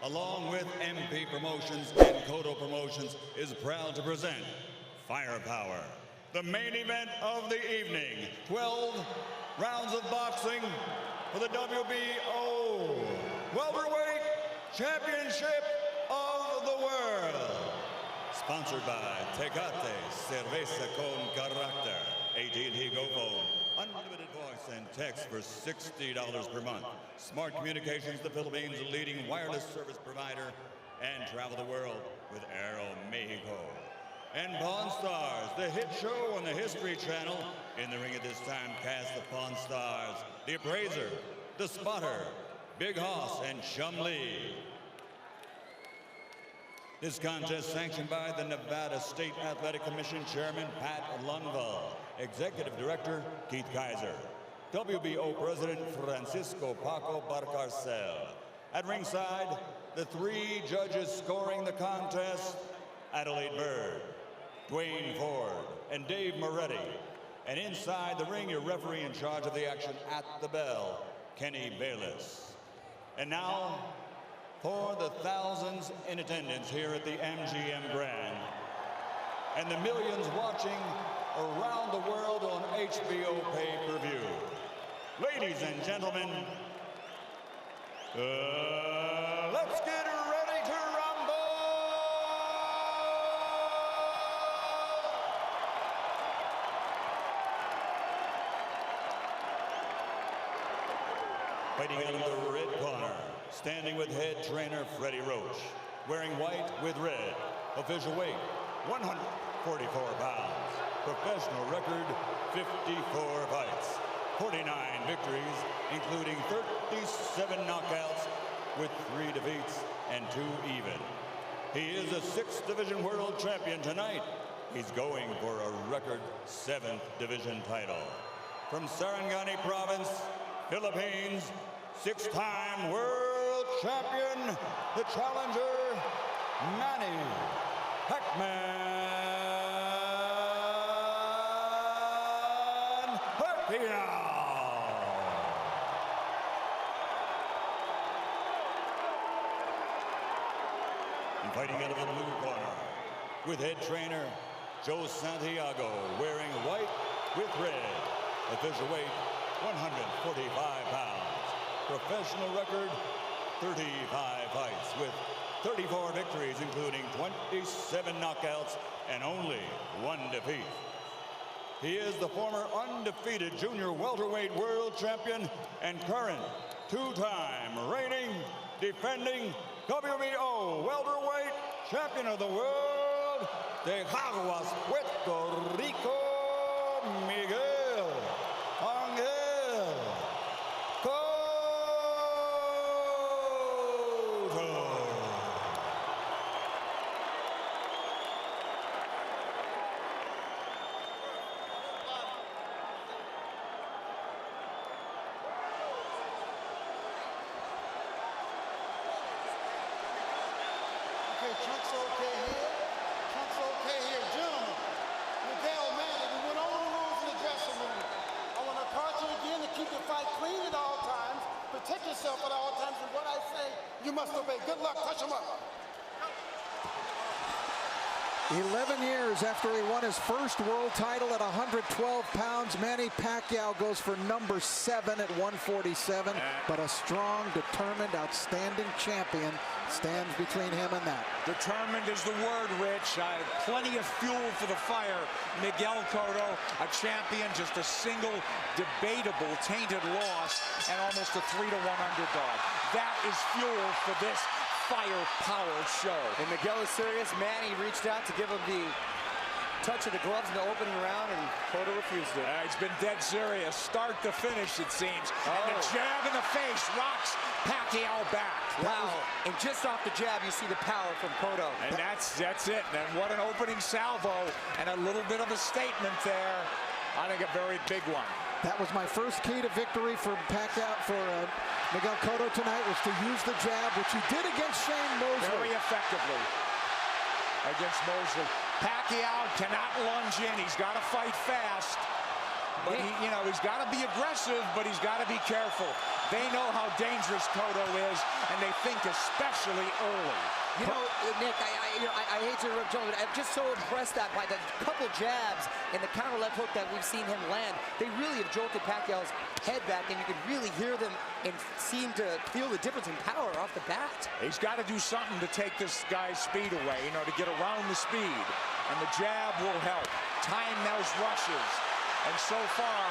along with MP Promotions and Cotto Promotions, is proud to present Firepower, the main event of the evening. 12 rounds of boxing for the WBO Welterweight Championship of the World. Sponsored by Tecate, Cerveza con Carácter, AT&T Go Phone, unlimited voice and text for $60 per month. Smart Communications, the Philippines' leading wireless service provider, and travel the world with Aero Mexico. And Pawn Stars, the hit show on the History Channel. In the ring at this time, cast the Pawn Stars, the Appraiser, the Spotter, Big Hoss, and Chum Lee. This contest sanctioned by the Nevada State Athletic Commission Chairman Pat Lundvall, Executive Director Keith Kaiser, WBO President Francisco Paco Barcarcel. At ringside, the three judges scoring the contest: Adelaide Bird, Dwayne Ford, and Dave Moretti. And inside the ring, your referee in charge of the action at the bell, Kenny Bayless. And now, for the thousands in attendance here at the MGM Grand and the millions watching around the world on HBO pay-per-view. Ladies and gentlemen, let's get ready to rumble! Fighting out of the red corner, standing with head trainer Freddie Roach, wearing white with red, official weight 144 pounds, professional record 54 fights, 49 victories, including 37 knockouts with 3 defeats and 2 even. He is a 6th division world champion tonight. He's going for a record 7th division title. From Sarangani Province, Philippines, 6-time world champion, the challenger, Manny Pacquiao. And fighting out of the blue corner, with head trainer Joe Santiago, wearing white with red, official weight 145 pounds. Professional record, 35 fights with 34 victories, including 27 knockouts and only 1 defeat. He is the former undefeated junior welterweight world champion and current 2-time reigning, defending WBO welterweight champion of the world, de Jaguas, Puerto Rico, Miguel. Chunk's okay here. Chunk's okay here. Gentlemen, Miguel, Manny, we went over the rules in the dressing room. I want to caution you again to keep the fight clean at all times, protect yourself at all times, and what I say, you must obey. Good luck. Touch him up. 11 years after he won his first world title at 112 pounds, Manny Pacquiao goes for number 7 at 147. But a strong, determined, outstanding champion stands between him and that. Determined is the word, Rich. Plenty of fuel for the fire. Miguel Cotto, a champion, just a single debatable tainted loss and almost a 3-1 underdog. That is fuel for this firepower show. And Miguel is serious. Manny reached out to give him the touch of the gloves in the opening round, and Cotto refused it. He's been dead serious, start to finish, it seems. And the jab in the face rocks Pacquiao back. Wow. And just off the jab, you see the power from Cotto. And that's it. And what an opening salvo, and a little bit of a statement there. I think a very big one. That was my first key to victory for Pacquiao, for Miguel Cotto tonight, was to use the jab, which he did against Shane Mosley. Very effectively against Mosley. Pacquiao cannot lunge in. He's got to fight fast. But he, he's got to be aggressive, but he's got to be careful. They know how dangerous Cotto is, and they think especially early. You know, Nick, I hate to interrupt, but I'm just so impressed that by the couple jabs and the counter left hook that we've seen him land, they really have jolted Pacquiao's head back, and you can really hear them and seem to feel the difference in power off the bat. He's got to do something to take this guy's speed away, to get around the speed. And the jab will help. Time those rushes. And so far,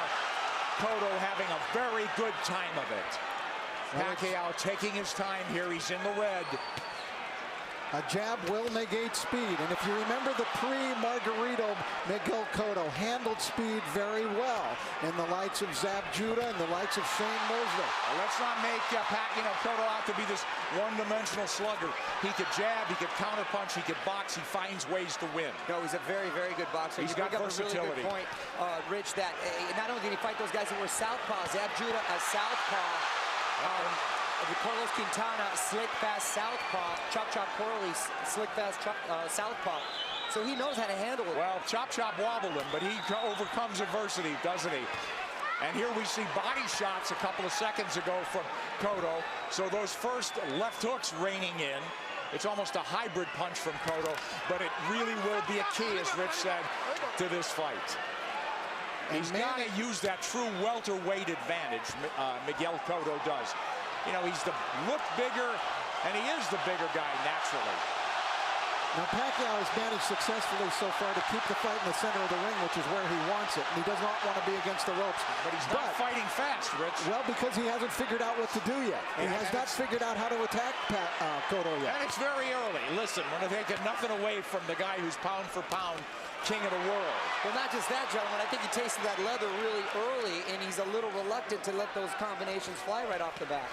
Cotto having a very good time of it. Pacquiao taking his time here. He's in the red. A jab will negate speed, and if you remember the pre-Margarito, Miguel Cotto handled speed very well in the likes of Zab Judah and the likes of Shane Mosley. Well, let's not make Cotto out to be this one-dimensional slugger. He could jab, he could counterpunch, he could box, he finds ways to win. No, he's a very, very good boxer. He's got versatility. A really good point, Rich, that not only did he fight those guys that were southpaw, Zab Judah a southpaw, Carlos Quintana, slick, fast southpaw. Chop Chop Corley, slick, fast southpaw. So he knows how to handle it. Well, Chop Chop wobbled him, but he overcomes adversity, doesn't he? And here we see body shots a couple of seconds ago from Cotto. So those first left hooks raining in. It's almost a hybrid punch from Cotto, but it really will be a key, as Rich said, to this fight. He's got to use that true welterweight advantage, Miguel Cotto does. He's look bigger, and he is the bigger guy naturally. Now, Pacquiao has managed successfully so far to keep the fight in the center of the ring, which is where he wants it. And he does not want to be against the ropes. But he's not fighting fast, Rich. Well, because he hasn't figured out what to do yet. He has not figured out how to attack Cotto yet. And it's very early. Listen, we're taking nothing away from the guy who's pound for pound king of the world. Well, not just that, gentlemen. I think he tasted that leather really early, and he's a little reluctant to let those combinations fly right off the bat.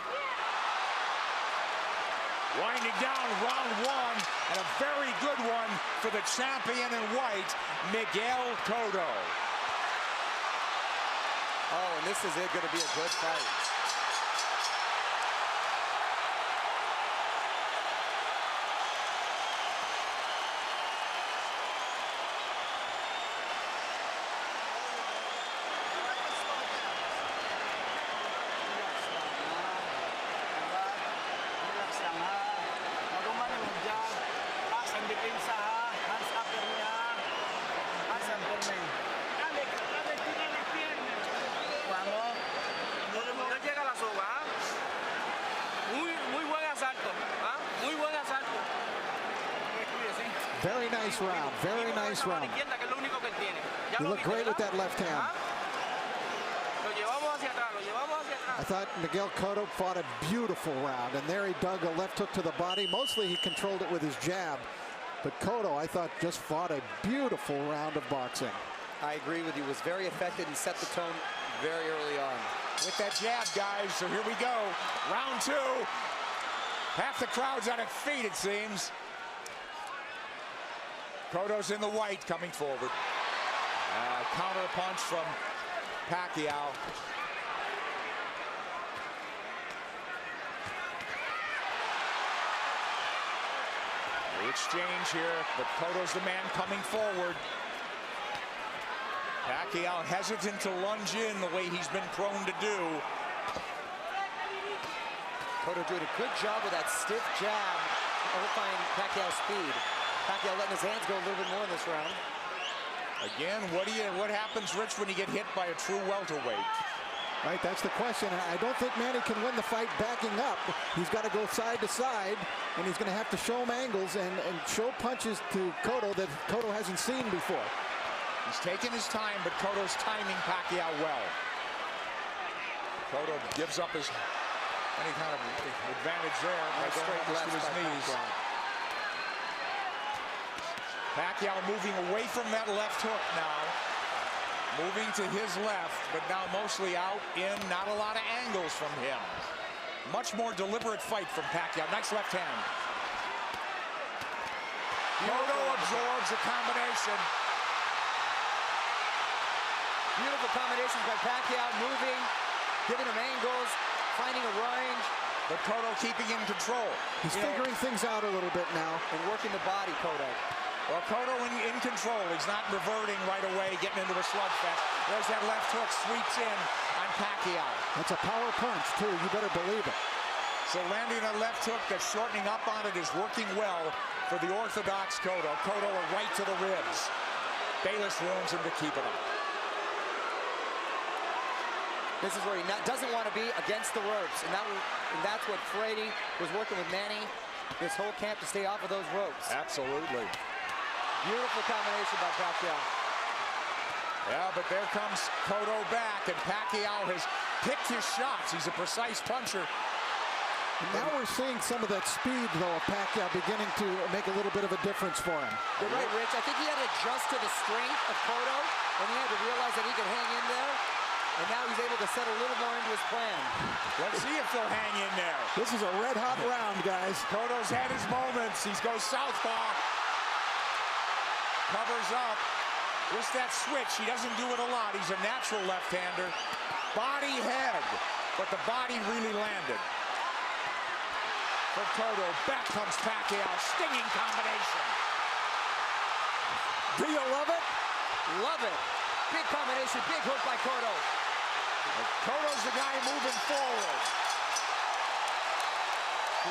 Winding down round one, and a very good one for the champion in white, Miguel Cotto. Oh, and this is going to be a good fight. Very nice round. Very nice round. You look great with that left hand. I thought Miguel Cotto fought a beautiful round, and there he dug a left hook to the body. Mostly he controlled it with his jab. But Cotto, I thought, just fought a beautiful round of boxing. I agree with you. Was very effective and set the tone very early on. With that jab, guys. So here we go. Round two. Half the crowd's on its feet, it seems. Cotto's in the white, coming forward. Counter punch from Pacquiao. The exchange here, but Cotto's the man coming forward. Pacquiao hesitant to lunge in the way he's been prone to do. Cotto doing a good job with that stiff jab, overfying Pacquiao's speed. Pacquiao letting his hands go a little bit more in this round. Again, what happens, Rich, when you get hit by a true welterweight? Right, that's the question. I don't think Manny can win the fight backing up. He's got to go side to side, and he's going to have to show him angles and show punches to Cotto that Cotto hasn't seen before. He's taking his time, but Cotto's timing Pacquiao well. Cotto gives up any kind of advantage there by going to his knees. Pacquiao moving away from that left hook now. Moving to his left, but now mostly out in, not a lot of angles from him. Much more deliberate fight from Pacquiao. Nice left hand. Cotto absorbs the combination. Beautiful combinations by Pacquiao, moving, giving him angles, finding a range. But Cotto keeping in control. He's figuring things out a little bit now. And working the body, Cotto. Well, Cotto in control. He's not reverting right away, getting into a slugfest. There's that left hook, sweeps in on Pacquiao. That's a power punch, too. You better believe it. So landing a left hook that's shortening up on it is working well for the orthodox Cotto. Cotto a right to the ribs. Bayless warns him to keep it up. This is where he doesn't want to be against the ropes, and that's what Frady was working with Manny this whole camp, to stay off of those ropes. Absolutely. Beautiful combination by Pacquiao. Yeah, but there comes Cotto back, and Pacquiao has picked his shots. He's a precise puncher. And now we're seeing some of that speed, though, of Pacquiao beginning to make a little bit of a difference for him. You're right, Rich. I think he had to adjust to the strength of Cotto, and he had to realize that he could hang in there. And now he's able to set a little more into his plan. Let's see if they'll hang in there. This is a red-hot round, guys. Cotto's had his moments. He goes southpaw. Covers up. Just that switch. He doesn't do it a lot. He's a natural left-hander. Body head. But the body really landed. For Cotto. Back comes Pacquiao. Stinging combination. Do you love it? Love it. Big combination. Big hook by Cotto. Cotto's the guy moving forward.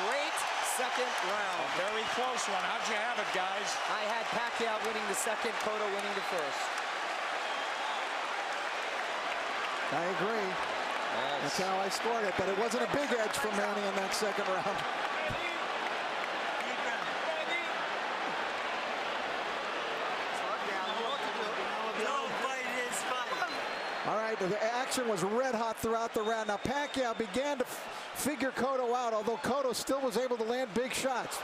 Great second round. A very close one. How'd you have it, guys? I had Pacquiao winning the second, Cotto winning the first. I agree. That's how I scored it, but it wasn't a big edge for Manny in that second round. All right, the action was red hot throughout the round. Now Pacquiao began to figure Cotto out, although Cotto still was able to land big shots.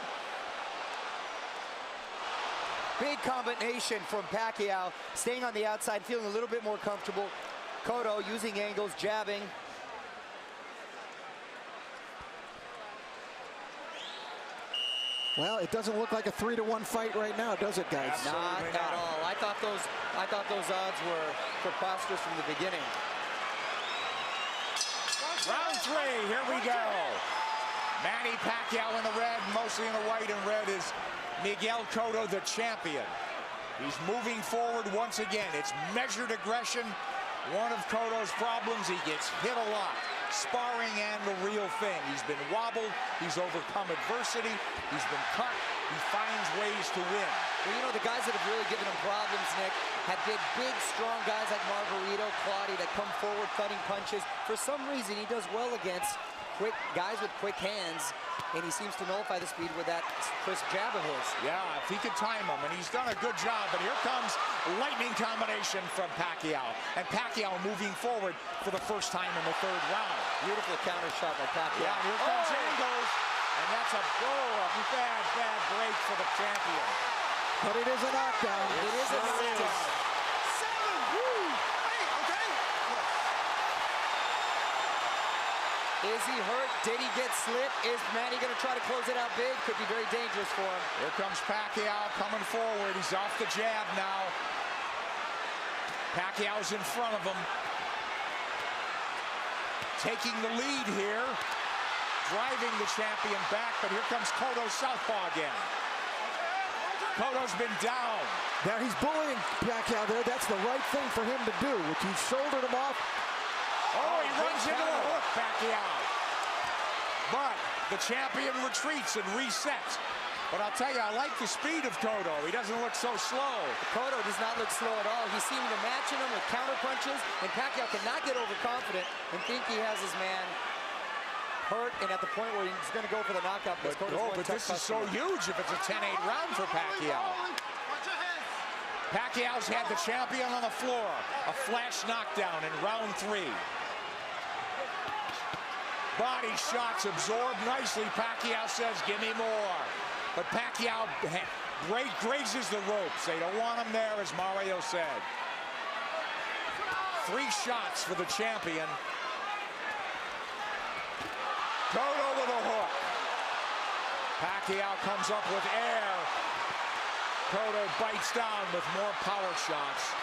Big combination from Pacquiao, staying on the outside, feeling a little bit more comfortable. Cotto using angles, jabbing. Well, it doesn't look like a 3-to-1 fight right now, does it, guys? Not at all. I thought those odds were preposterous from the beginning. Round 3, here we go. Manny Pacquiao in the red, mostly in the white, and red is Miguel Cotto, the champion. He's moving forward once again. It's measured aggression. One of Cotto's problems, he gets hit a lot. Sparring and the real thing. He's been wobbled. He's overcome adversity. He's been cut. He finds ways to win. Well, you know, the guys that have really given him problems, Nick, have been big, strong guys like Margarito, Claudio that come forward cutting punches. For some reason, he does well against quick guys with quick hands, and he seems to nullify the speed with that crisp jab of his. Yeah, if he could time him, and he's done a good job. But here comes lightning combination from Pacquiao, and Pacquiao moving forward for the first time in the third round. Beautiful counter shot by Pacquiao. Yeah, here comes angles, and that's a bad break for the champion. But it is a knockdown. It is a knockdown. Is he hurt? Did he get slipped? Is Manny going to try to close it out big? Could be very dangerous for him. Here comes Pacquiao coming forward. He's off the jab now. Pacquiao's in front of him. Taking the lead here. Driving the champion back, but here comes Cotto southpaw again. Cotto's been down. Now he's bullying Pacquiao there. That's the right thing for him to do, which he shouldered him off. Oh, he runs into the hook, Pacquiao. But the champion retreats and resets. But I'll tell you, I like the speed of Cotto. He doesn't look so slow. Cotto does not look slow at all. He's seeming to matching him with counter punches, and Pacquiao cannot get overconfident and think he has his man hurt and at the point where he's going to go for the knockout. But this is so huge if it's a 10-8 round for Pacquiao. Pacquiao's had the champion on the floor. A flash knockdown in round 3. Body shots absorbed nicely. Pacquiao says, give me more. But Pacquiao grazes the ropes. They don't want him there, as Mario said. 3 shots for the champion. Cotto with a hook. Pacquiao comes up with air. Cotto bites down with more power shots.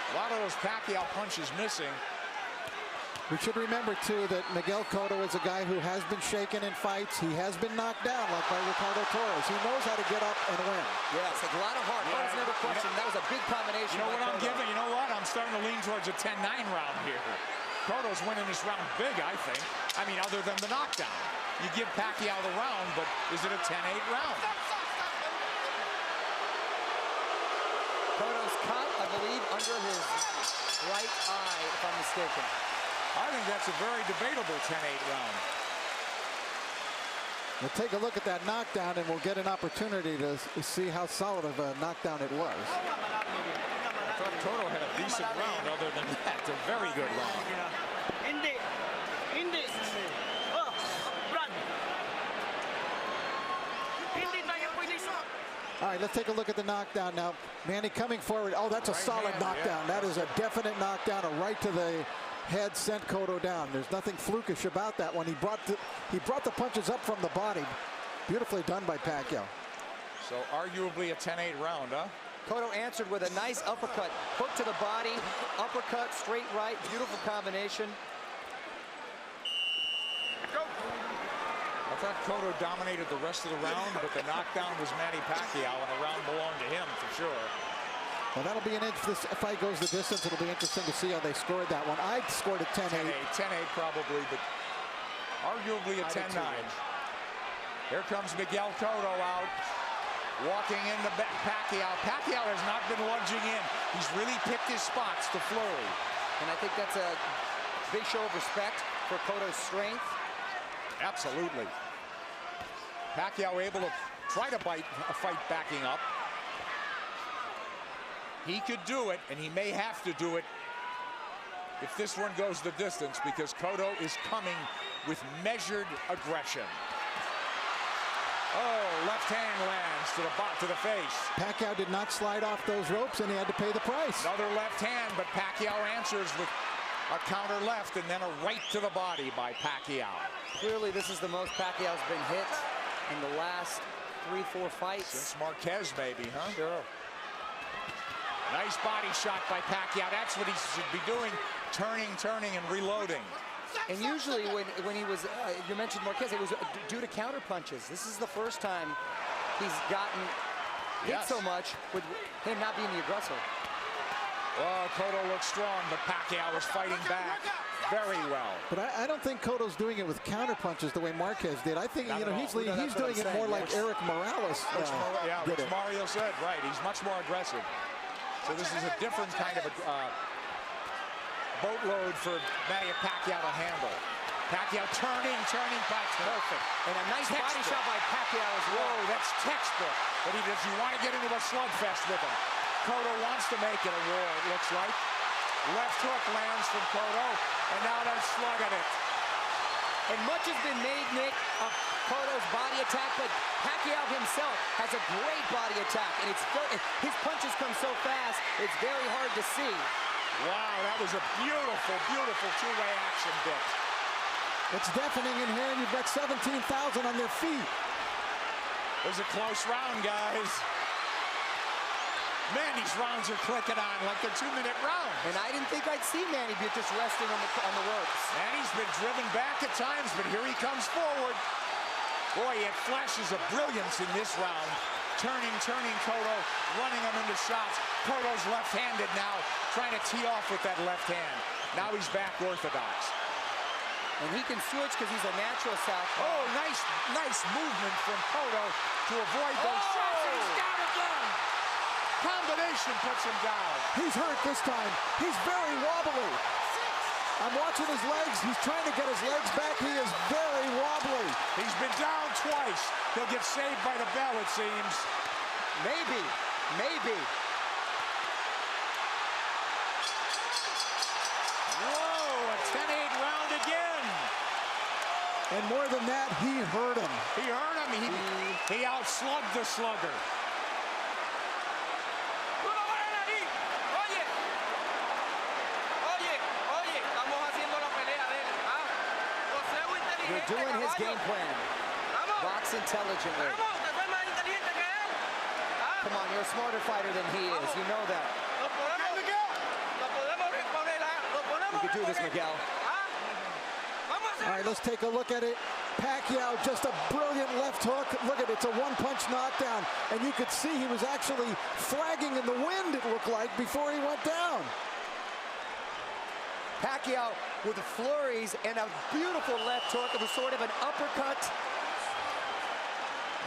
A lot of those Pacquiao punches missing. We should remember, too, that Miguel Cotto is a guy who has been shaken in fights. He has been knocked down, like by Ricardo Torres. He knows how to get up and win. Yes, a lot of heart. Heart's never questioned. That was a big combination. You know what I'm giving? You know what? I'm starting to lean towards a 10-9 round here. Cotto's winning this round big, I think. I mean, other than the knockdown. You give Pacquiao the round, but is it a 10-8 round? Cotto's cut, I believe, under his right eye, if I'm mistaken. I think that's a very debatable 10-8 round. We'll take a look at that knockdown, and we'll get an opportunity to see how solid of a knockdown it was. I thought Cotto had a decent round other than that. A very good round. All right, let's take a look at the knockdown now. Manny coming forward. Oh, that's a solid knockdown. That is a definite knockdown. A right to the head sent Cotto down. There's nothing flukish about that one. He brought the punches up from the body. Beautifully done by Pacquiao. So arguably a 10-8 round, huh? Cotto answered with a nice uppercut. Hook to the body, uppercut, straight right. Beautiful combination. I thought Cotto dominated the rest of the round, but the knockdown was Manny Pacquiao, and the round belonged to him for sure. Well, that'll be an inch. This fight goes the distance. It'll be interesting to see how they scored that one. I scored a 10-8. 10-8 probably, but arguably a 10-9. Here comes Miguel Cotto out, walking into Pacquiao. Pacquiao has not been lunging in. He's really picked his spots to flurry. And I think that's a big show of respect for Cotto's strength. Absolutely. Pacquiao able to try to bite a fight backing up. He could do it, and he may have to do it if this one goes the distance, because Cotto is coming with measured aggression. Oh, left hand lands to the face. Pacquiao did not slide off those ropes, and he had to pay the price. Another left hand, but Pacquiao answers with a counter left and then a right to the body by Pacquiao. Clearly, this is the most Pacquiao's been hit in the last 3-4 fights. Since Marquez, maybe, huh? Sure. Nice body shot by Pacquiao. That's what he should be doing, turning, and reloading. And usually when he was, you mentioned Marquez, it was due to counter punches. This is the first time he's gotten hit so much with him not being the aggressor. Well, Cotto looks strong, but Pacquiao is fighting back very well. But I don't think Cotto's doing it with counter punches the way Marquez did. I think he's doing it more like Eric Morales which Mario said, right. He's much more aggressive. So this is a different kind of boatload for Manny Pacquiao to handle. Pacquiao turning, perfect. And a nice body shot by Pacquiao as well. Whoa, that's textbook. But does he want to get into a slugfest with him? Cotto wants to make it a war, it looks like. Left hook lands from Cotto, and now they're slugging it. And much has been made, Nick, of Cotto's body attack, but Pacquiao himself has a great body attack, and his punches come so fast, it's very hard to see. Wow, that was a beautiful, beautiful two-way action bit. It's deafening in here, and you've got 17,000 on their feet. It was a close round, guys. Man, these rounds are clicking on like they're 2-minute rounds. And I didn't think I'd see Manny be just resting on the ropes. Manny's been driven back at times, but here he comes forward. Boy, it flashes of brilliance in this round. Turning Cotto, running him into shots. Cotto's left-handed now, trying to tee off with that left hand. Now he's back orthodox. And he can switch because he's a natural southpaw. Oh, nice movement from Cotto to avoid those shots. And he's down again. Combination puts him down. He's hurt this time. He's very wobbly. I'm watching his legs. He's trying to get his legs back. He is very wobbly. He's been down twice. He'll get saved by the bell, it seems. Maybe. Whoa, a 10-8 round again. And more than that, he hurt him. He hurt him. He outslugged the slugger. They're doing his game plan. Box intelligently. Come on, you're a smarter fighter than he is. You know that. You can do this, Miguel. All right, let's take a look at it. Pacquiao, just a brilliant left hook. Look at it, it's a one-punch knockdown. And you could see he was actually flagging in the wind, it looked like, before he went down. Pacquiao with the flurries and a beautiful left hook. It was sort of an uppercut.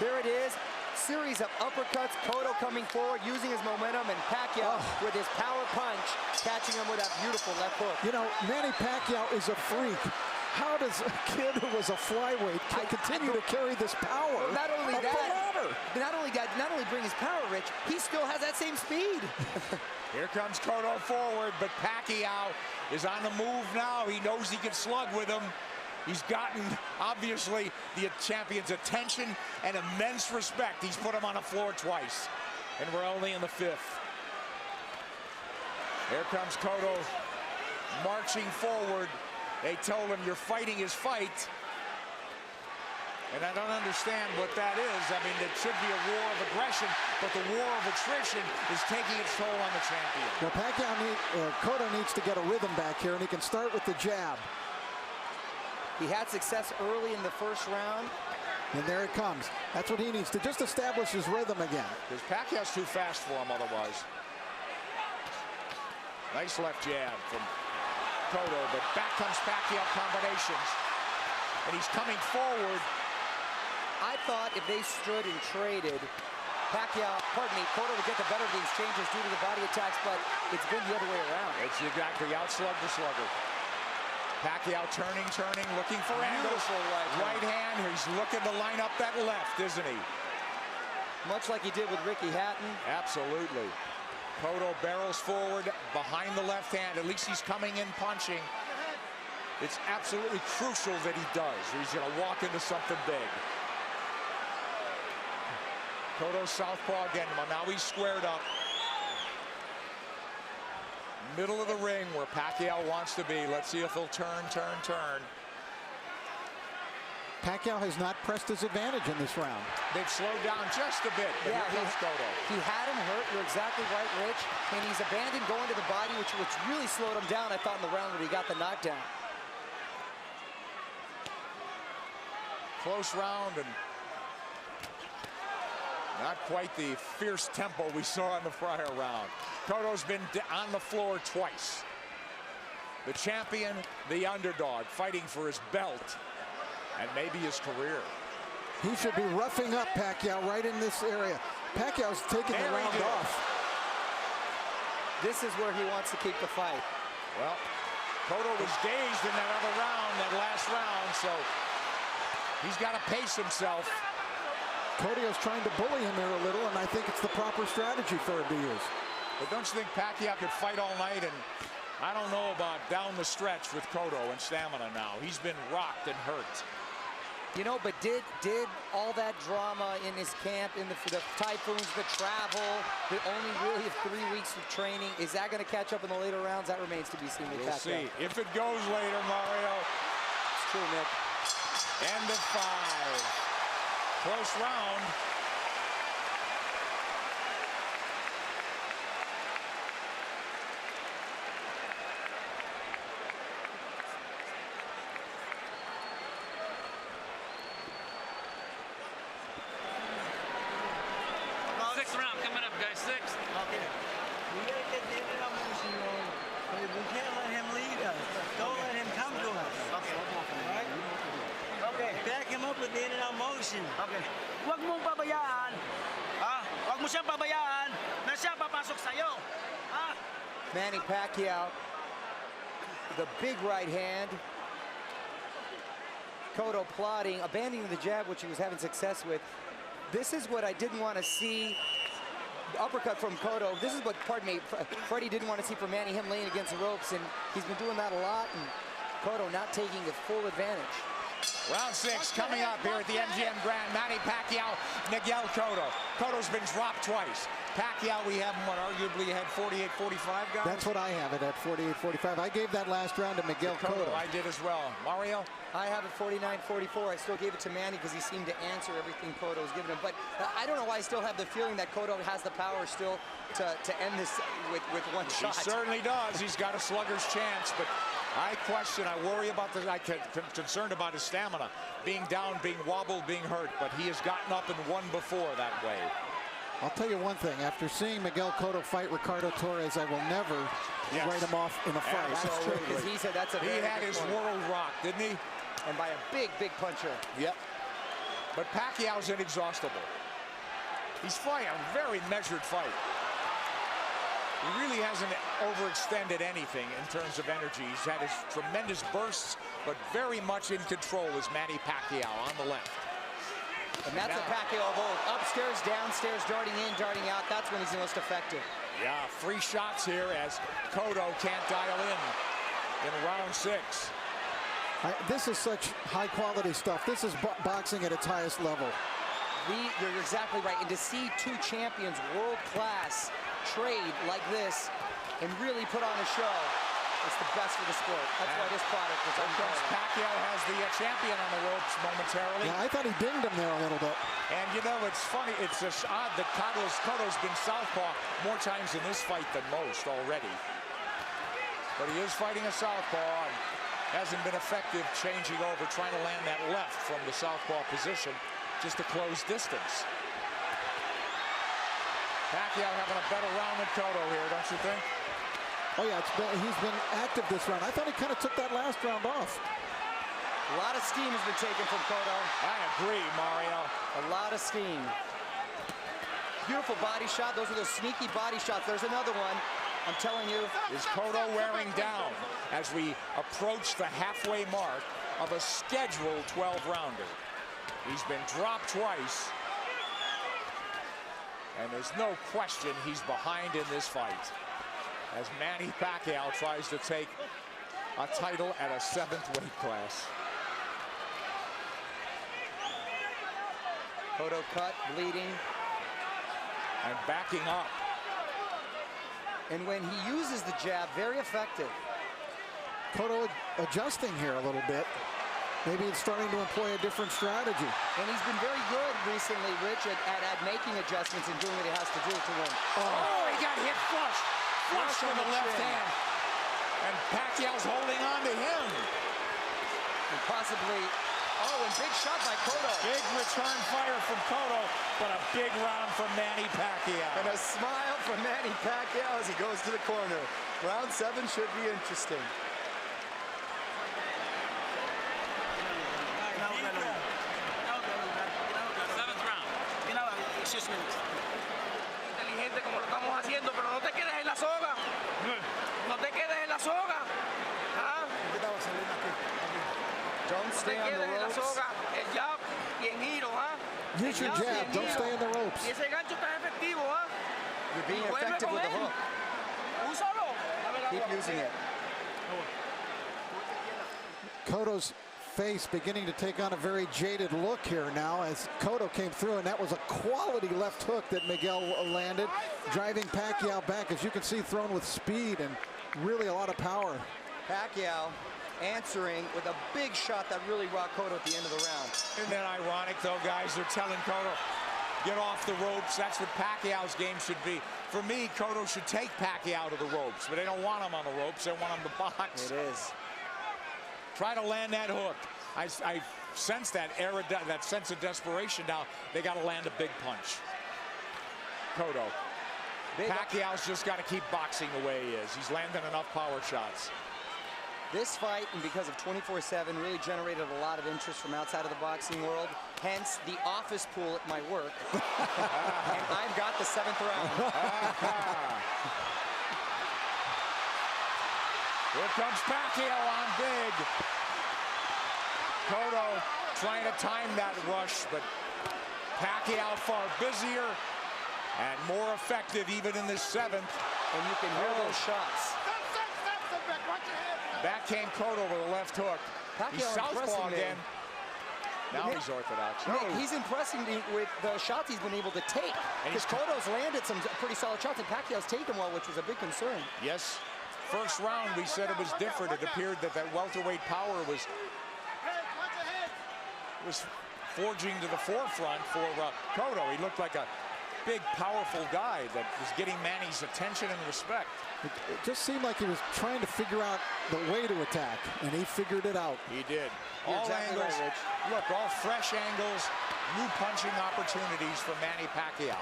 There it is. Series of uppercuts. Cotto coming forward, using his momentum, and Pacquiao with his power punch, catching him with that beautiful left hook. You know, Manny Pacquiao is a freak. How does a kid who was a flyweight continue to carry this power? Well, not only bring his power, Rich, he still has that same speed. Here comes Cotto forward, but Pacquiao is on the move now. He knows he can slug with him. He's gotten, obviously, the champion's attention and immense respect. He's put him on the floor twice, and we're only in the 5th. Here comes Cotto marching forward. They told him, you're fighting his fight. And I don't understand what that is. I mean, it should be a war of aggression, but the war of attrition is taking its toll on the champion. Well, Cotto needs to get a rhythm back here, and he can start with the jab. He had success early in the first round. And there it comes. That's what he needs to just establish his rhythm again. Because Pacquiao's too fast for him otherwise. Nice left jab from Cotto, but back comes Pacquiao combinations. And he's coming forward. I thought if they stood and traded, Cotto would get the better of the exchanges due to the body attacks, but it's been the other way around. It's exactly outslug the slugger. Pacquiao turning, looking for angles. Right hand. He's looking to line up that left, isn't he? Much like he did with Ricky Hatton. Absolutely. Cotto barrels forward behind the left hand. At least he's coming in punching. It's absolutely crucial that he does. He's going to walk into something big. Cotto southpaw again. Well, now he's squared up. Middle of the ring where Pacquiao wants to be. Let's see if he'll turn. Pacquiao has not pressed his advantage in this round. They've slowed down just a bit, but here comes Cotto. He had him hurt, you're exactly right, Rich. And he's abandoned going to the body, which really slowed him down, I thought, in the round when he got the knockdown. Close round and not quite the fierce tempo we saw in the prior round. Cotto's been on the floor twice. The champion, the underdog, fighting for his belt and maybe his career. He should be roughing up Pacquiao right in this area. Pacquiao's taking the round off. This is where he wants to keep the fight. Well, Cotto was dazed in that other round, that last round, so he's got to pace himself. Cotto's trying to bully him here a little, and I think it's the proper strategy for him to use. But don't you think Pacquiao could fight all night? And I don't know about down the stretch with Cotto and stamina now. He's been rocked and hurt. You know, but did all that drama in his camp, in the typhoons, the travel, the only really 3 weeks of training, is that going to catch up in the later rounds? That remains to be seen with Pacquiao. We'll see. If it goes later, Mario. It's true, Nick. End of 5. Close round. Sixth round coming up, guys. Sixth. Okay. We gotta get the end of that motion going. But we can't let him lead us. Don't let him come to us. Okay. Alright? Okay. Back him up with the in and out motion. Okay. Huwag mong pabayaan. Huwag mo siyang pabayaan na siya papasok sa'yo. Manny Pacquiao, the big right hand. Cotto plotting, abandoning the jab, which he was having success with. This is what I didn't want to see. The uppercut from Cotto. This is what, Freddie didn't want to see from Manny, him laying against the ropes, and he's been doing that a lot, and Cotto not taking the full advantage. Round 6 coming up here at the MGM Grand. Manny Pacquiao, Miguel Cotto. Cotto's been dropped twice. Pacquiao, we have him, what, arguably had 48-45, guys? That's what I have it at 48-45. I gave that last round to Miguel Cotto. I did as well. Mario? I have it 49-44. I still gave it to Manny because he seemed to answer everything Cotto was giving him. But I don't know why I still have the feeling that Cotto has the power still to end this with one shot. He certainly does. He's got a slugger's chance, but I worry about I'm concerned about his stamina. Being down, being wobbled, being hurt, but he has gotten up and won before that way. I'll tell you one thing, after seeing Miguel Cotto fight Ricardo Torres, I will never write him off in a fight. That's true, because he said that's a He had his world rocked, didn't he? And by a big, big puncher. Yep. But Pacquiao's inexhaustible. He's fighting a very measured fight. He really hasn't overextended anything in terms of energy. He's had his tremendous bursts, but very much in control is Manny Pacquiao on the left. And that's a Pacquiao of old. Upstairs, downstairs, darting in, darting out. That's when he's the most effective. Yeah, 3 shots here as Cotto can't dial in round 6. This is such high-quality stuff. This is boxing at its highest level. You're exactly right. And to see 2 champions, world-class, trade like this and really put on a show, it's the best for the sport. That's why this product was unbelievable. Pacquiao has the champion on the ropes momentarily. Yeah, I thought he dinged him there a little bit. And you know, it's funny, it's just odd that Cotto's been southpaw more times in this fight than most already. But he is fighting a southpaw and hasn't been effective changing over, trying to land that left from the southpaw position just to close distance. Pacquiao having a better round than Cotto here, don't you think? Oh yeah, he's been active this round. I thought he kind of took that last round off. A lot of steam has been taken from Cotto. I agree, Mario. A lot of steam. Beautiful body shot. Those are those sneaky body shots. There's another one. I'm telling you. Is Cotto wearing down as we approach the halfway mark of a scheduled 12-rounder? He's been dropped twice. And there's no question he's behind in this fight, as Manny Pacquiao tries to take a title at a 7th weight class. Cotto cut, bleeding. And backing up. And when he uses the jab, very effective. Cotto adjusting here a little bit. Maybe it's starting to employ a different strategy. And he's been very good recently, Rich, at making adjustments and doing what he has to do to win. Oh, he got hit flush. Flush from the left hand. And Pacquiao's holding on to him. And possibly, and big shot by Cotto. Big return fire from Cotto, but a big round from Manny Pacquiao. And a smile from Manny Pacquiao as he goes to the corner. Round 7 should be interesting. Inteligente como lo estamos haciendo, pero no te quedes en la soga. No te quedes en la soga. Don't stay on the ropes. El jab y en giro, Use your jab. Don't stay in the ropes. Y ese gancho está efectivo, You're being effective with the hook. Úsalo. Keep using it. Cotto's face beginning to take on a very jaded look here now as Cotto came through, and that was a quality left hook that Miguel landed, driving Pacquiao back, as you can see, thrown with speed and really a lot of power. Pacquiao answering with a big shot that really rocked Cotto at the end of the round. Isn't that ironic, though, guys? They're telling Cotto, get off the ropes. That's what Pacquiao's game should be. For me, Cotto should take Pacquiao to the ropes, but they don't want him on the ropes. They want him to box. It is. Try to land that hook. I sense that sense of desperation now. They got to land a big punch. Cotto. Pacquiao's just got to keep boxing the way he is. He's landing enough power shots. This fight, and because of 24/7, really generated a lot of interest from outside of the boxing world. Hence, the office pool at my work. And I've got the 7th round. Here comes Pacquiao on big. Cotto trying to time that rush, but Pacquiao far busier and more effective even in the 7th. And you can hear those shots. Back came Cotto with a left hook. He's southpaw again. Now he's orthodox. Nick, he's impressing me with the shots he's been able to take. Because Cotto's landed some pretty solid shots, and Pacquiao's taken well, which was a big concern. Yes. First round, we said it was different. It appeared that welterweight power was forging to the forefront for Cotto. He looked like a big, powerful guy that was getting Manny's attention and respect. It just seemed like he was trying to figure out the way to attack, and he figured it out. He did. You're All exactly angles. right, Rich. Look, all fresh angles, new punching opportunities for Manny Pacquiao.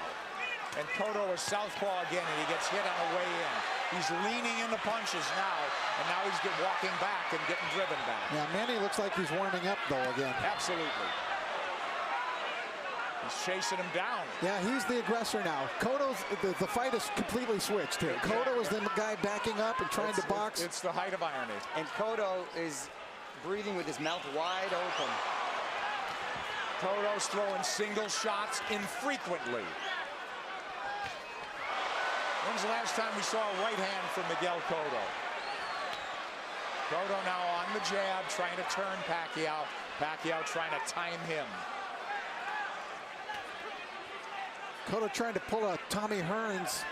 And Cotto is southpaw again, and he gets hit on the way in. He's leaning into punches now, and now he's walking back and getting driven back. Yeah, Manny looks like he's warming up, though, again. Absolutely. He's chasing him down. Yeah, he's the aggressor now. Cotto's, the fight is completely switched here. Cotto is the guy backing up and trying to box. It's the height of irony. And Cotto is breathing with his mouth wide open. Cotto's throwing single shots infrequently. When's the last time we saw a right hand from Miguel Cotto? Cotto now on the jab, trying to turn Pacquiao. Pacquiao trying to time him. Cotto trying to pull a Tommy Hearns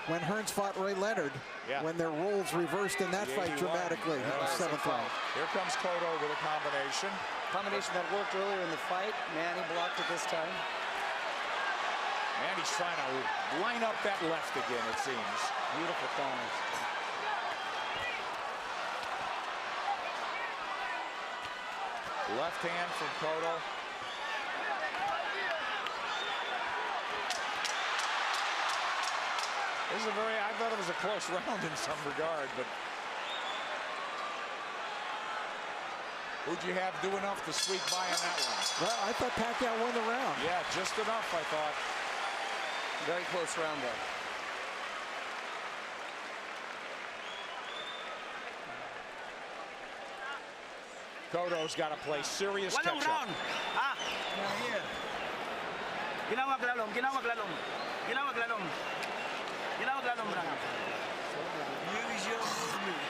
when Hearns fought Ray Leonard, when their roles reversed in that fight dramatically in the 7th round. Here comes Cotto with a combination. Combination that worked earlier in the fight. Manny blocked it this time. Manny's trying to line up that left again, it seems. Beautiful corners. Left hand from Cotto. This is I thought it was a close round in some regard, but who'd you have do enough to squeak by in that one? Well, I thought Pacquiao won the round. Yeah, just enough, I thought. Very close round there. Cotto's got to play serious Walang catch-up. round. Ah. Ginawag lalong, ginawag lalong. Ginawag lalong. Ginawag lalong lang. Use your movement.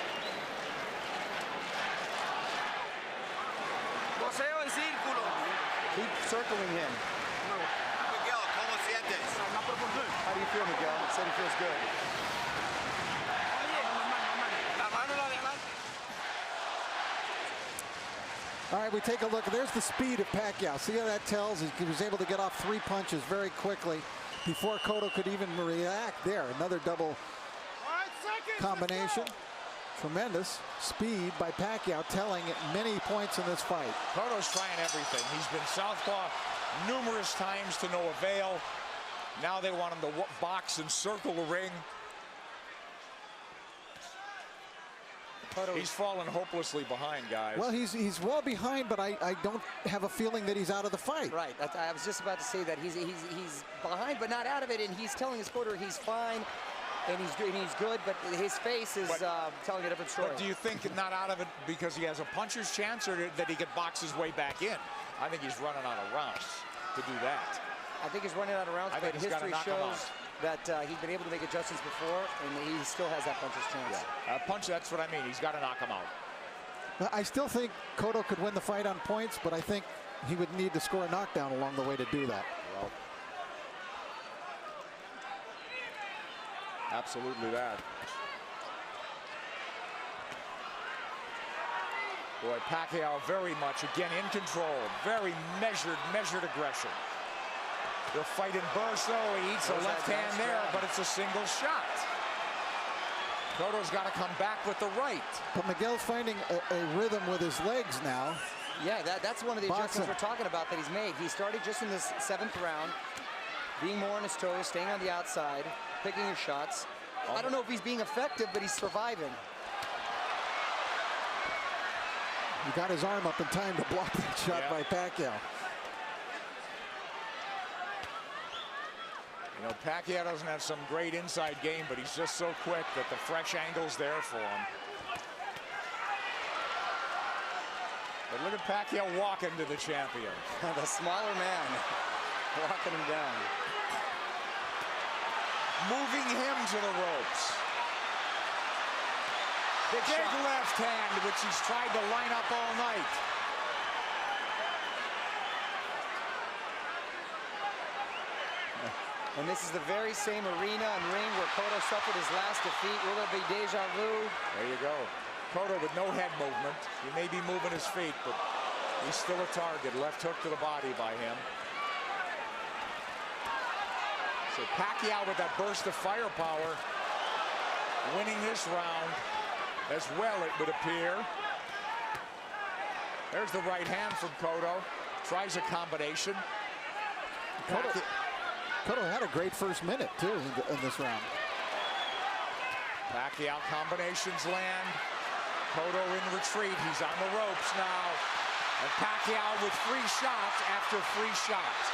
Poseo en círculo. Keep circling him. Miguel, ¿cómo sientes? How do you feel, Miguel? He said he feels good. La mano la de adelante. All right, we take a look. There's the speed of Pacquiao. See how that tells? He was able to get off 3 punches very quickly before Cotto could even react. There, another double combination. Tremendous speed by Pacquiao, telling at many points in this fight. Cotto's trying everything. He's been southpaw numerous times to no avail. Now they want him to box and circle the ring. He's fallen hopelessly behind, guys. Well, he's well behind, but I don't have a feeling that he's out of the fight. Right. I was just about to say that he's behind, but not out of it, and he's telling his corner he's fine, and he's good, but his face is telling a different story. But do you think not out of it because he has a puncher's chance, or that he could box his way back in? I think he's running out of rounds to do that. I think he's running out of rounds, but history shows that he's been able to make adjustments before, and he still has that puncher's chance. Yeah. Punch, that's what I mean. He's got to knock him out. I still think Cotto could win the fight on points, but I think he would need to score a knockdown along the way to do that. Well, absolutely that. Boy, Pacquiao very much, again, in control. Very measured aggression. They'll fight in bursts, though. He eats a left hand there, but it's a single shot. Cotto's got to come back with the right. But Miguel's finding a rhythm with his legs now. Yeah, that's one of the adjustments we're talking about that he's made. He started just in this 7th round, being more on his toes, staying on the outside, picking his shots. I don't know if he's being effective, but he's surviving. He got his arm up in time to block that shot by Pacquiao. You know, Pacquiao doesn't have some great inside game, but he's just so quick that the fresh angle's there for him. But look at Pacquiao walking to the champion. The smaller man walking him down. Moving him to the ropes. Big left hand, which he's tried to line up all night. And this is the very same arena and ring where Cotto suffered his last defeat. Will there be deja vu? There you go. Cotto with no head movement. He may be moving his feet, but he's still a target. Left hook to the body by him. So Pacquiao with that burst of firepower, winning this round as well, it would appear. There's the right hand from Cotto. Tries a combination. Cotto had a great first minute, too, in this round. Pacquiao combinations land. Cotto in retreat. He's on the ropes now. And Pacquiao with free shots after free shots.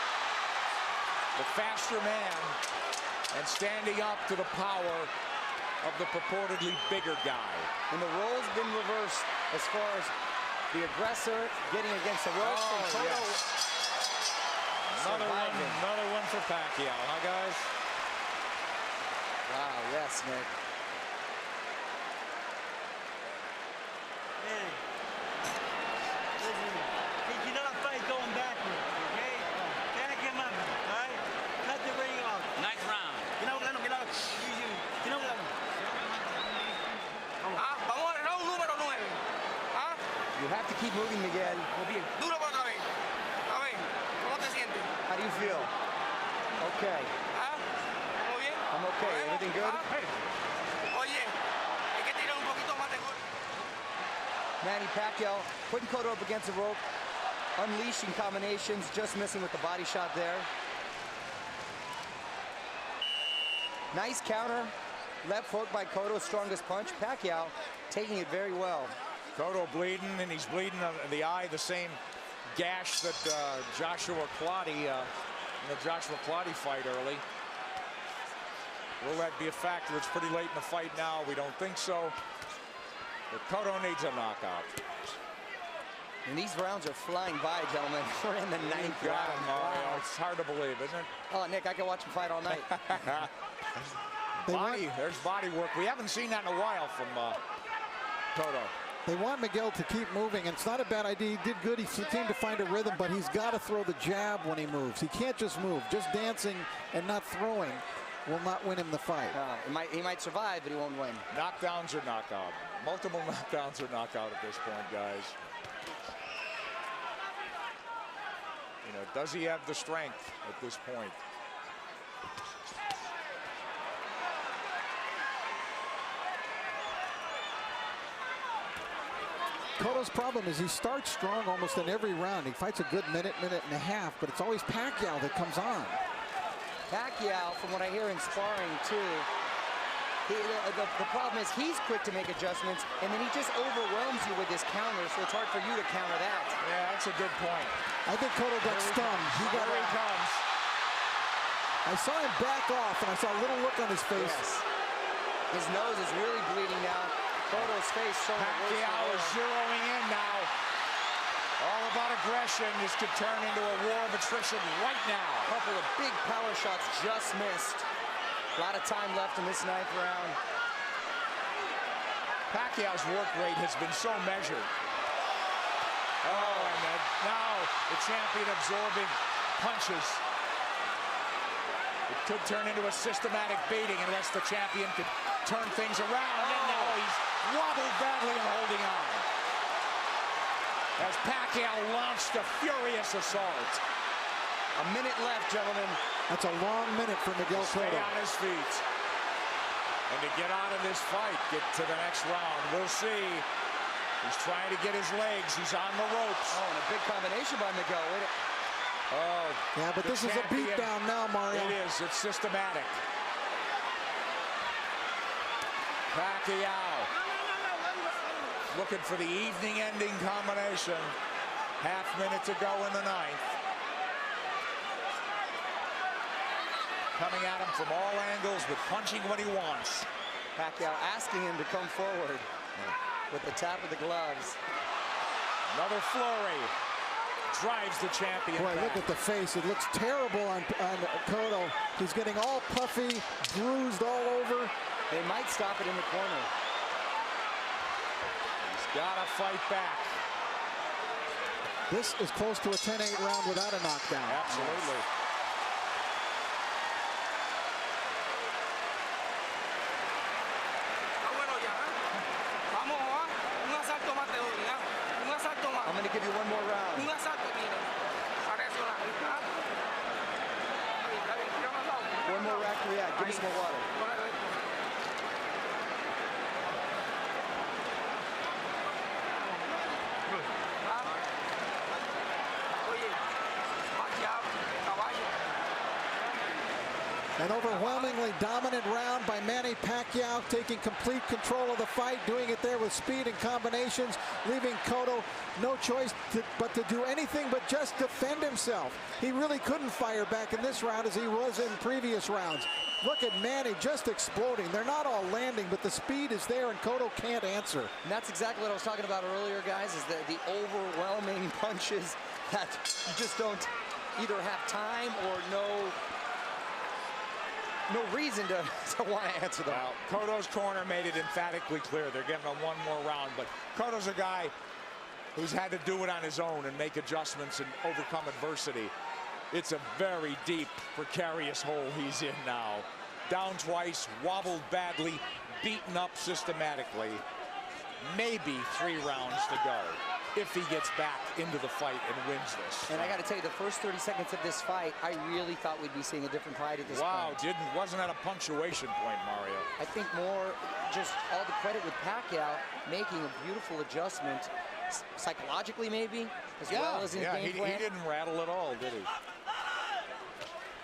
The faster man and standing up to the power of the purportedly bigger guy. And the role's been reversed as far as the aggressor getting against the ropes. And Cotto Another one for Pacquiao, huh, guys? Wow, yes, Nick. Hey, listen, he cannot fight going backwards, okay? Back him up, all right? Cut the ring off. Nice round. Vamos al round número 9. You have to keep moving, Miguel. Duro por otra vez. A ver, ¿cómo te sientes? How do you feel? Okay. ¿Muy bien? I'm okay. Everything good? Oye, hay que tirar un poquito más de gol. Manny Pacquiao putting Cotto up against the rope, unleashing combinations, just missing with the body shot there. Nice counter. Left hook by Cotto, strongest punch. Pacquiao taking it very well. Cotto bleeding, and he's bleeding on the eye, the same gash that Joshua Clottey, in the Joshua Clottey fight early. Will that be a factor? It's pretty late in the fight now. We don't think so. But Cotto needs a knockout. And these rounds are flying by, gentlemen. We're in the ninth round. Wow. It's hard to believe, isn't it? Oh, Nick, I can watch him fight all night. There's body work. We haven't seen that in a while from Cotto. They want Miguel to keep moving, and it's not a bad idea. He did good. He seemed to find a rhythm, but he's got to throw the jab when he moves. He can't just move. Just dancing and not throwing will not win him the fight. He might survive, but he won't win. Knockdowns or knockout. Multiple knockdowns or knockout at this point, guys. You know, does he have the strength at this point? Cotto's problem is he starts strong almost in every round. He fights a good minute and a half, but it's always Pacquiao that comes on. Pacquiao, from what I hear in sparring too, the problem is he's quick to make adjustments, and then he just overwhelms you with his counter, so it's hard for you to counter that. Yeah, that's a good point. I think Cotto got stunned. Here he comes. I saw him back off, and I saw a little look on his face. Yes. His nose is really bleeding now. Cotto's face showing Pacquiao is zeroing in now. All about aggression. This could turn into a war of attrition right now. A couple of big power shots just missed. A lot of time left in this ninth round. Pacquiao's work rate has been so measured. Oh, and now the champion absorbing punches. It could turn into a systematic beating unless the champion could turn things around. And now he's wobbled badly and holding on. As Pacquiao launched a furious assault. A minute left, gentlemen. That's a long minute for Miguel Cotto. Stay on his feet. And to get out of this fight, get to the next round. We'll see. He's trying to get his legs. He's on the ropes. Oh, and a big combination by Miguel. Oh, yeah, but this is a beatdown now, Mario. It is. It's systematic. Pacquiao looking for the evening-ending combination. Half minute to go in the ninth. Coming at him from all angles, but punching what he wants. Pacquiao asking him to come forward with the tap of the gloves. Another flurry. Drives the champion Boy, back. look at the face. It looks terrible on Cotto. He's getting all puffy, bruised all over. They might stop it in the corner. He's got to fight back. This is close to a 10-8 round without a knockdown. Absolutely. I'm going to give you one more round. One more An overwhelmingly dominant round by Manny Pacquiao, taking complete control of the fight, doing it there with speed and combinations, leaving Cotto no choice but to do anything but just defend himself. He really couldn't fire back in this round as he was in previous rounds. Look at Manny just exploding. They're not all landing, but the speed is there, and Cotto can't answer. And that's exactly what I was talking about earlier, guys, is the overwhelming punches that you just don't either have time or no reason to want to answer them. Well, Cotto's corner made it emphatically clear they're giving him one more round, but Cotto's a guy who's had to do it on his own and make adjustments and overcome adversity. It's a very deep, precarious hole he's in now. Down twice, wobbled badly, beaten up systematically. Maybe 3 rounds to go if he gets back into the fight and wins this. And I got to tell you, the first 30 seconds of this fight, I really thought we'd be seeing a different fight at this point. Wasn't that a punctuation point, Mario? I think more just all the credit with Pacquiao making a beautiful adjustment, psychologically maybe, as well as in game plan. He didn't rattle at all, did he?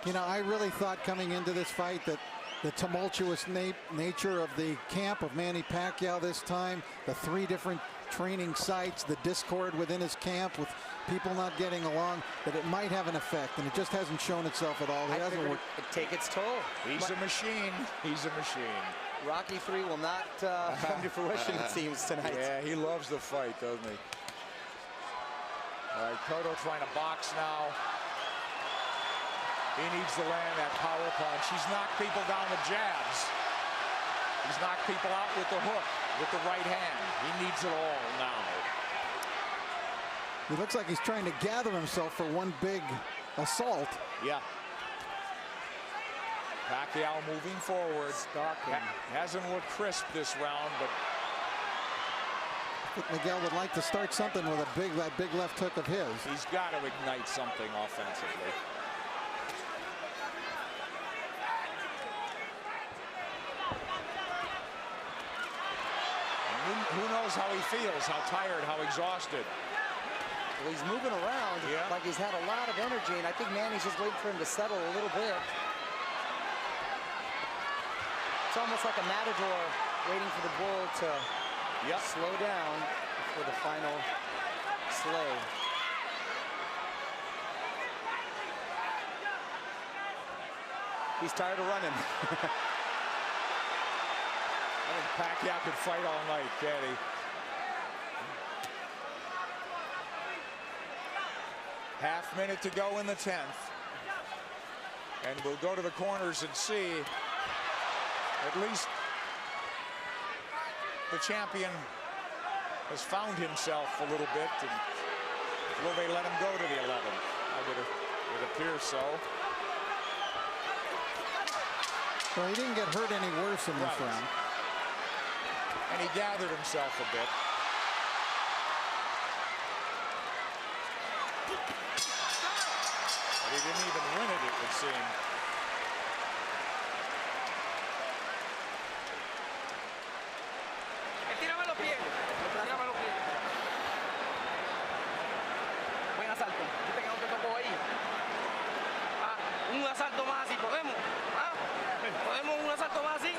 You know, I really thought coming into this fight that the tumultuous nature of the camp of Manny Pacquiao this time, the 3 different training sites, the discord within his camp with people not getting along, that it might have an effect, and it just hasn't shown itself at all. It hasn't worked. It'd take its toll. He's a machine. He's a machine. Rocky 3 will not come to fruition, it seems, tonight. Yeah, he loves the fight, doesn't he? All right, Cotto trying to box now. He needs to land that power punch. He's knocked people down with jabs. He's knocked people out with the hook, with the right hand. He needs it all now. He looks like he's trying to gather himself for one big assault. Yeah. Pacquiao moving forward. Hasn't looked crisp this round, but I think Miguel would like to start something with that big left hook of his. He's got to ignite something offensively. Who knows how he feels, how tired, how exhausted. Well, he's moving around like he's had a lot of energy, and I think Manny's just waiting for him to settle a little bit. It's almost like a matador waiting for the bull to slow down for the final slay. He's tired of running. I think Pacquiao could fight all night, can he? Half minute to go in the 10th. And we'll go to the corners and see. At least the champion has found himself a little bit. And will they let him go to the 11th? It appears so. Well, he didn't get hurt any worse in this round. And he gathered himself a bit. But he didn't even win it, it would seem. Tírame los pies. Tírame los pies. Buen asalto. Viste que no te tocó ahí. Un asalto más así, ¿podemos? ¿Podemos un asalto más así?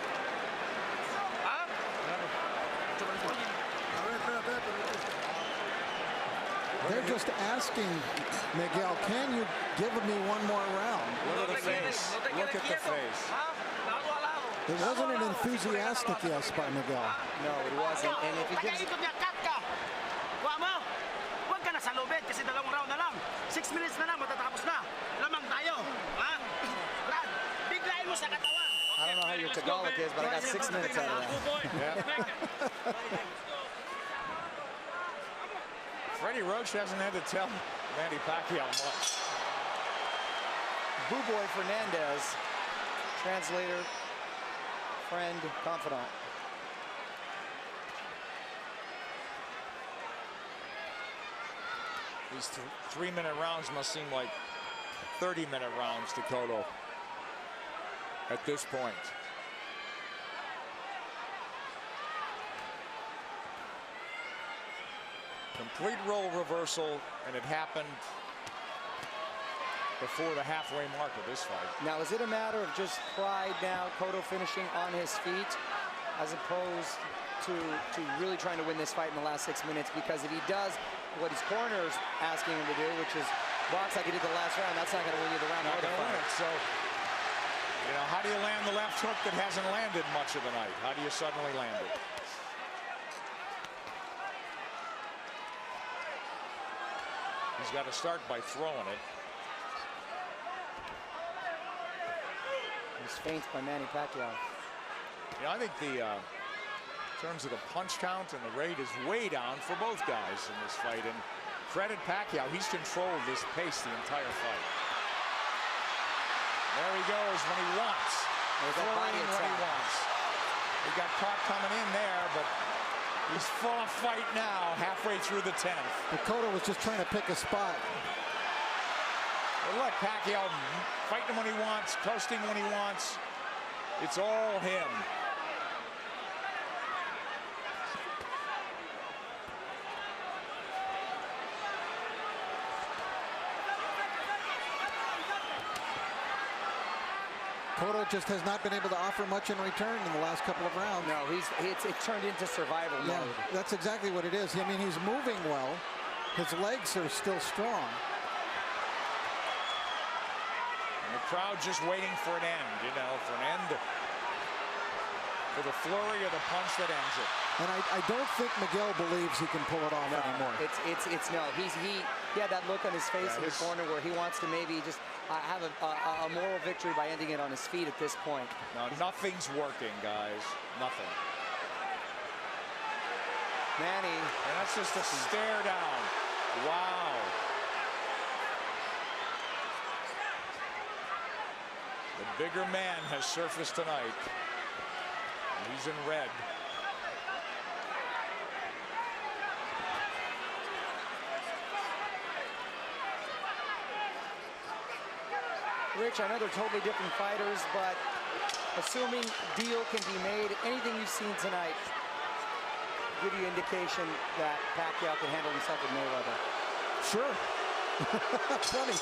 They're just asking Miguel, can you give me one more round? Look at the face. Look at the face. It wasn't an enthusiastic yes by Miguel. No, it wasn't. And if he gives... Huwag ka na sa lobet kasi 2 round na lang. 6 minutes na lang, matatapos na. Lamang tayo. Brad, biglayin mo sa katawan. I don't know how your Tagalog is, but I got 6 minutes out of that. Freddie Roach hasn't had to tell Manny Pacquiao much. Boy Fernandez, translator, friend, confidant. These 3-minute rounds must seem like 30-minute rounds to Cotto at this point. Complete role reversal, and it happened before the halfway mark of this fight. Now, is it a matter of just pride now, Cotto finishing on his feet, as opposed to really trying to win this fight in the last 6 minutes? Because if he does what his corner is asking him to do, which is box like he did the last round, that's not going to win you the round. Not going to win it. So, you know, how do you land the left hook that hasn't landed much of the night? How do you suddenly land it? He's got to start by throwing it. He's feints by Manny Pacquiao. Yeah, I think in terms of the punch count and the rate is way down for both guys in this fight. And credit Pacquiao, he's controlled this pace the entire fight. There he goes when he wants. There's that body when he wants. He got caught coming in there, but he's full of fight now, halfway through the 10th. But Cotto was just trying to pick a spot. Well, look, Pacquiao fighting when he wants, coasting when he wants. It's all him. Cotto just has not been able to offer much in return in the last couple of rounds. No, it's turned into survival mode. Yeah, that's exactly what it is. I mean, he's moving well. His legs are still strong. And the crowd just waiting for an end, you know, for an end, for the flurry of the punch that ends it. And I don't think Miguel believes he can pull it off anymore. It's no. He had that look on his face in the corner where he wants to maybe just have a moral victory by ending it on his feet at this point. No, nothing's working, guys. Nothing. Manny. And that's just a stare down. Wow. The bigger man has surfaced tonight. He's in red. Rich, I know they're totally different fighters, but assuming deal can be made, anything you've seen tonight give you indication that Pacquiao can handle himself with Mayweather? Sure. Plenty.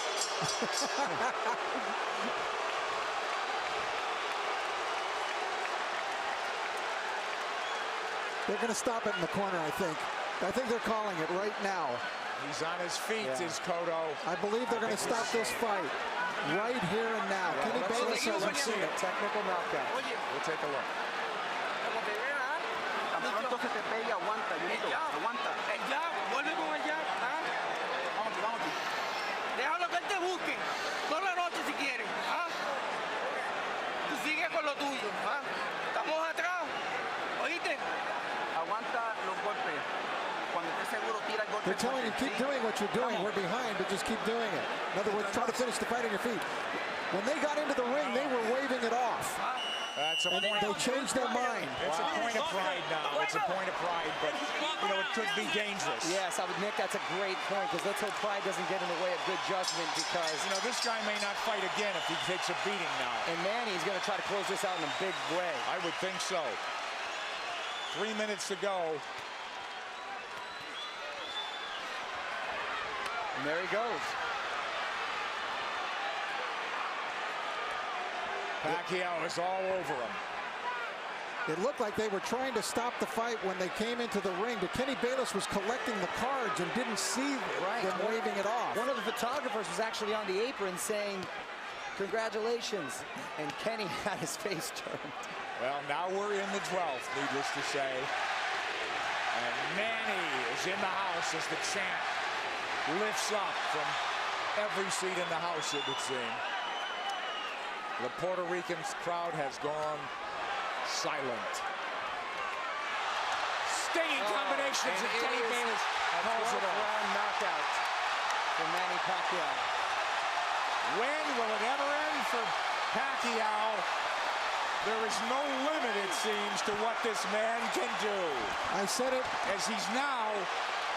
They're going to stop it in the corner, I think. I think they're calling it right now. He's on his feet, is Cotto. I believe they're going to stop this fight right here and now. Yeah, Kenny Bayless hasn't seen it. Technical knockout. We'll take a look. Tan pronto se te pegue, aguanta, aguanta. El jab, vuelve con el jab. Vamos. Déjalo que él te busque. Toda la noche si quieren. Tú sigue con lo tuyo. Estamos atrás. ¿Oíste? Aguanta los golpes. Cuando esté seguro, tira el golpe. They're telling you, keep doing what you're doing. We're behind, but just keep doing it. In other words, try to finish the fight on your feet. When they got into the ring, they were waving it off. That's a And point. they changed their mind. It's a point of pride now. It's a point of pride, but you know it could be dangerous. Yes, Nick, that's a great point, because let's hope pride doesn't get in the way of good judgment, because you know this guy may not fight again if he takes a beating now. And Manny's going to try to close this out in a big way. I would think so. 3 minutes to go. And there he goes. Pacquiao is all over him. It looked like they were trying to stop the fight when they came into the ring, but Kenny Bayless was collecting the cards and didn't see them waving it off. One of the photographers was actually on the apron saying, "Congratulations," and Kenny had his face turned. Well, now we're in the 12th, needless to say. And Manny is in the house as the champ lifts up from every seat in the house, it would seem. The Puerto Rican crowd has gone silent. Stinging combinations, and Kenny Bayless calls it off. Round knockout for Manny Pacquiao. When will it ever end for Pacquiao? There is no limit, it seems, to what this man can do. I said it. As he's now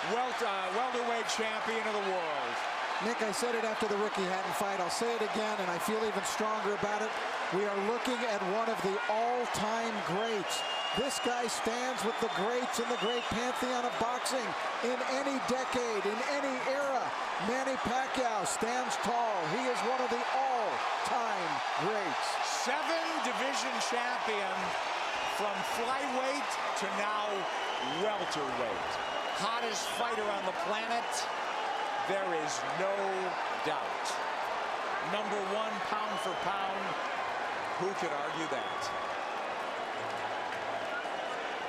welterweight champion of the world. Nick, I said it after the Ricky Hatton fight. I'll say it again, and I feel even stronger about it. We are looking at one of the all-time greats. This guy stands with the greats in the great pantheon of boxing in any decade, in any era. Manny Pacquiao stands tall. He is one to now welterweight. Hottest fighter on the planet, there is no doubt. Number one pound for pound, who could argue that?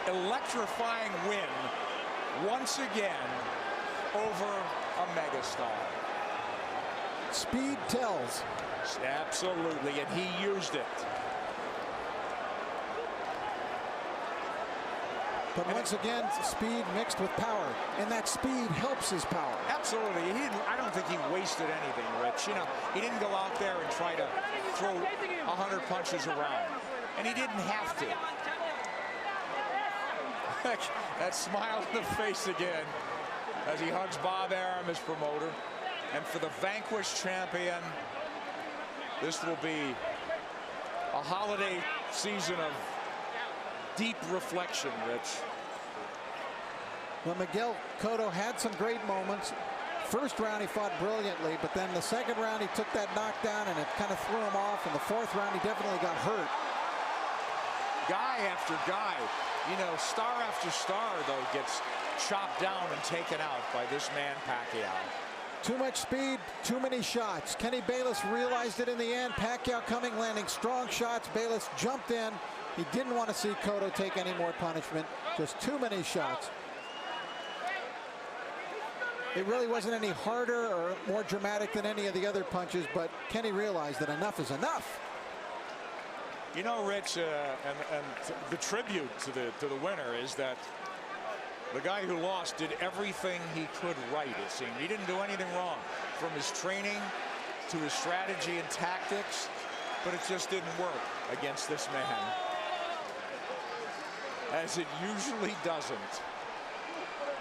Electrifying win once again over a megastar. Speed tells. Absolutely, and he used it. But once again, speed mixed with power, and that speed helps his power. Absolutely. I don't think he wasted anything, Rich. You know, he didn't go out there and try to throw 100 punches around, and he didn't have to. That smile on the face again as he hugs Bob Arum, his promoter. And for the vanquished champion, this will be a holiday season of deep reflection, Rich. Well, Miguel Cotto had some great moments. First round he fought brilliantly, but then the second round he took that knockdown and it kind of threw him off. In the fourth round he definitely got hurt. Guy after guy, you know, star after star, though, gets chopped down and taken out by this man Pacquiao. Too much speed, too many shots. Kenny Bayless realized it in the end. Pacquiao coming, landing strong shots. Bayless jumped in. He didn't want to see Cotto take any more punishment. Just too many shots. It really wasn't any harder or more dramatic than any of the other punches, but Kenny realized that enough is enough. You know, Rich, and the tribute to the winner is that the guy who lost did everything he could right, it seemed. He didn't do anything wrong, from his training to his strategy and tactics, but it just didn't work against this man, as it usually doesn't.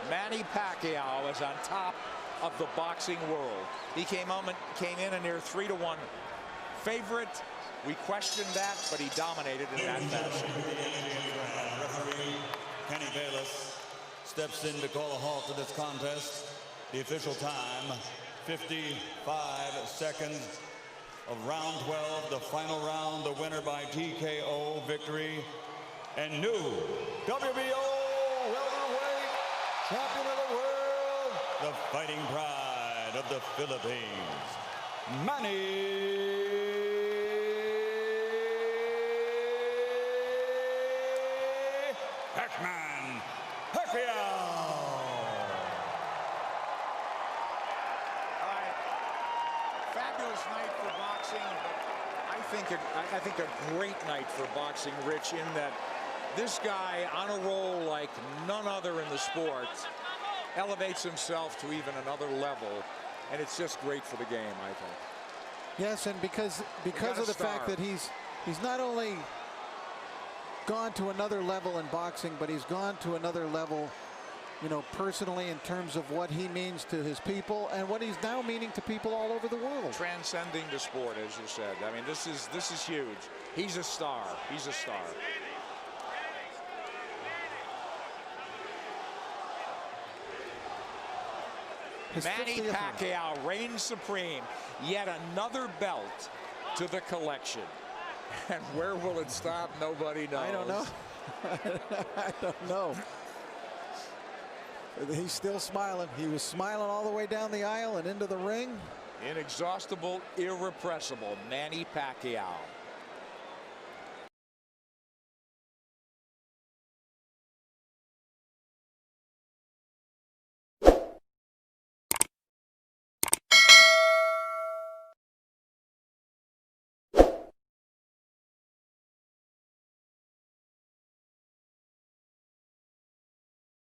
Manny Pacquiao is on top of the boxing world. He came in a near 3-1 favorite. We questioned that, but he dominated in that fashion. Referee Kenny Bayless steps in to call a halt to this contest. The official time, 55 seconds of round 12, the final round, the winner by TKO victory, and new WBO welterweight champion of the world, the fighting pride of the Philippines, Manny Pacquiao. Fabulous night for boxing, but I think a great night for boxing, Rich, in that this guy on a roll like none other in the sport elevates himself to even another level, and it's just great for the game, I think. Yes, and because of the fact that he's not only gone to another level in boxing, but he's gone to another level, you know, personally, in terms of what he means to his people and what he's now meaning to people all over the world. Transcending the sport, as you said. I mean, this is huge. He's a star. He's a star. Manny Pacquiao reigns supreme. Yet another belt to the collection. And where will it stop? Nobody knows. I don't know. I don't know. He's still smiling. He was smiling all the way down the aisle and into the ring. Inexhaustible, irrepressible Manny Pacquiao.